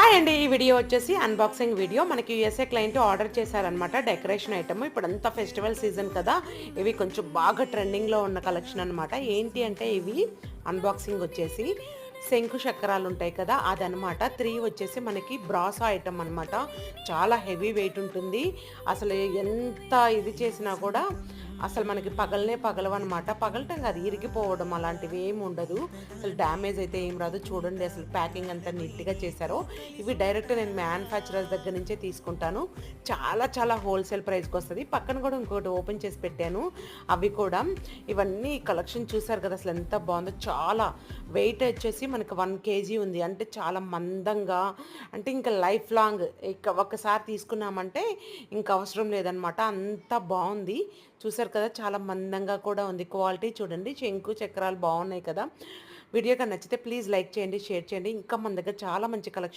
Hi అండి. ఈ video వచ్చేసి అన్బాక్సింగ్ వీడియో. మనకి యూఎస్ఏ క్లయింట్ ఆర్డర్ చేశారనమాట డెకరేషన్ ఐటమ్. ఇప్పుడంతా ఫెస్టివల్ సీజన్ కదా! ఇవి కొంచెం బాగా ట్రెండింగ్‌లో ఉన్న కలెక్షన్ అనమాట. ఏంటి అంటే ఇవి అన్బాక్సింగ్ వచ్చేసి శంకు చక్రాలు ఉంటాయి కదా! అదనమాట. 3 వచ్చేసి మనకి బ్రాసో ఐటమ్ అనమాట. చాలా హెవీ వెయిట్ ఉంటుంది. అసలు ఎంత ఇది చేసినా కూడా అసలు మనకి పగలనే పగలవనమాట. పగలటం కాదు, ఇరిగిపోవడం అలాంటివి ఏమి ఉండదు. అసలు డ్యామేజ్ అయితే ఏం రాదు. చూడండి అసలు ప్యాకింగ్ అంతా నీట్‌గా చేశారో. ఇవి డైరెక్ట్ నేను మ్యానుఫ్యాక్చరర్స్ దగ్గర నుంచే తీసుకుంటాను. చాలా చాలా హోల్‌సేల్ ప్రైస్‌కొస్తది. పక్కన కూడా ఇంకోటి ఓపెన్ చేసి పెట్టాను. అవి కూడా ఇవన్నీ కలెక్షన్ చూసారు కదా! అసలు ఎంత బావుందో. చాలా వెయిట్ వచ్చేసి మనకి 1 కేజీ ఉంది. అంటే చాలా మందంగా, అంటే ఇంకా లైఫ్ లాంగ్ ఇక ఒక్కసారి తీసుకున్నామంటే ఇంక అవసరం లేదనమాట. అంత బావుంది. చూసారు కదా! చాలా మందంగా కూడా ఉంది. క్వాలిటీ చూడండి. శంకు చక్రాలు బావున్నాయి కదా! వీడియో గాని నచ్చితే ప్లీజ్ లైక్ చేయండి, షేర్ చేయండి. ఇంకా మన దగ్గర చాలా మంచి కలెక్షన్